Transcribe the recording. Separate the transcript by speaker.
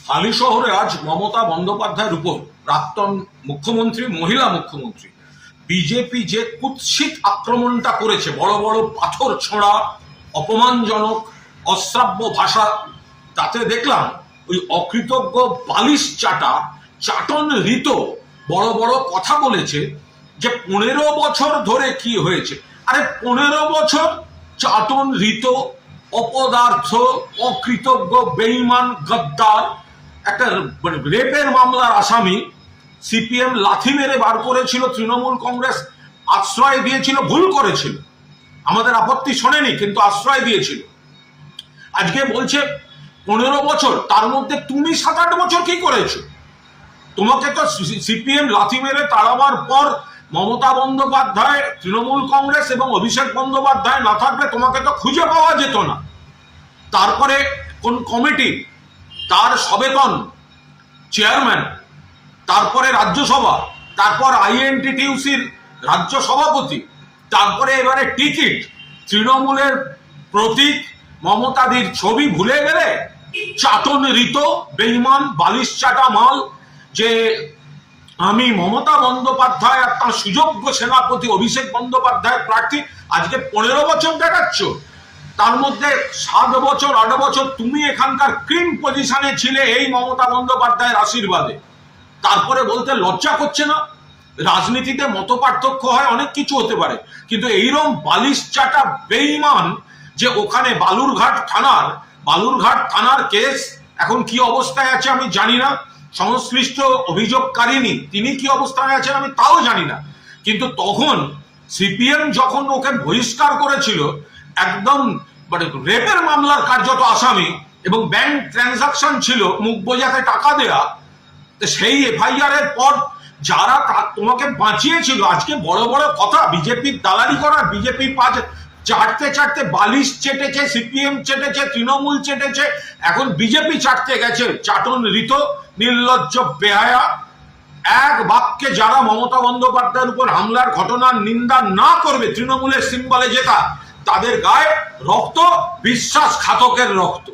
Speaker 1: হালি শহরে আজ মমতা বন্দ্যোপাধ্যায়ের উপর প্রাক্তন মুখ্যমন্ত্রী, মহিলা মুখ্যমন্ত্রী, বিজেপি যে কুৎসিত আক্রমণটা করেছে, বড় বড় পাথর ছোঁড়া, অপমানজনক অশ্রাব্য ভাষা, তাতে দেখলাম ওই অকৃতজ্ঞ বালিশ চাটন ঋত বড় বড় কথা বলেছে যে 15 বছর ধরে কি হয়েছে। আরে 15 বছর চাটন ঋত, অপদার্থ, অকৃতজ্ঞ, বেঈমান, গদ্দার, একটা রেপের মামলার আসামি সিপিএম লাথি মেরে বার করেছিল, তৃণমূল কংগ্রেস আশ্রয় দিয়েছিল, ভুল করেছিল, আমাদের আপত্তি শোনেনি, কিন্তু আশ্রয় দিয়েছিল। আজকে বলছে 15 বছর, তার মধ্যে তুমি 7-8 বছর কি করেছো? তোমাকে তো সিপিএম লাথি মেরে তাড়াবার পর মমতা বন্দ্যোপাধ্যায়, তৃণমূল কংগ্রেস এবং অভিষেক বন্দ্যোপাধ্যায় না থাকলে তোমাকে তো খুঁজে পাওয়া যেত না। তারপরে কোন কমিটি, তার সবেতন চেয়ারম্যান, তারপরে রাজ্যসভা, তারপর আইএনটিটিউসির রাজ্য সভাপতি, তারপরে এবারে টিকিট, তৃণমূলের প্রতীক মমতাদির ছবি ভুলে গেলে? চাটন ঋত, বেঈমান, বালিশ চাটা মাল, যে আমি মমতা বন্দ্যোপাধ্যায় আর তার সুযোগ্য সেনাপতি অভিষেক বন্দ্যোপাধ্যায়ের প্রার্থী, আজকে 15 বছর দেখাচ্ছ। তার মধ্যে 7 বছর 8 বছর তুমি এখানকার ক্রিম পজিশনে ছিলে এই মমতা বন্দ্যোপাধ্যায়ের আশীর্বাদে। তারপরে বলতে লজ্জা করছে না? রাজনীতিতে মত পার্থক্য হয়, অনেক কিছু হতে পারে, কিন্তু এইরকম বালিশ চাটা বেঈমান, যে ওখানে বালুরঘাট থানার কেস এখন কি অবস্থায় আছে আমি জানি না, সংশ্লিষ্ট অভিযোগকারিনী তিনি কি অবস্থায় আছেন আমি তাও জানি না, কিন্তু তখন সিপিএম যখন ওকে বহিষ্কার করেছিল, একদম রেপের মামলার কার্যত আসামি, এবং ব্যাংক ট্রানজাকশন ছিল, মুখ বোঝাতে টাকা দেয়া, সেই এফআইআর এর পর যারা তোমাকে বাঁচিয়েছিল, আজকে বড় বড় কথা বিজেপির দালালি করার, বিজেপি চাটতে বালিশ চেটেছে, সিপিএম চেটেছে, তৃণমূল চেটেছে, এখন বিজেপি চাটতে গেছে। চাটন ঋত, নির্লজ্জ, বেহায়া। এক বাক্যে যারা মমতা বন্দ্যোপাধ্যায়ের উপর হামলার ঘটনার নিন্দা না করবে, তৃণমূলের সিম্বলে জেতা, তাদের গায়ে রক্ত বিশ্বাসঘাতকের রক্ত।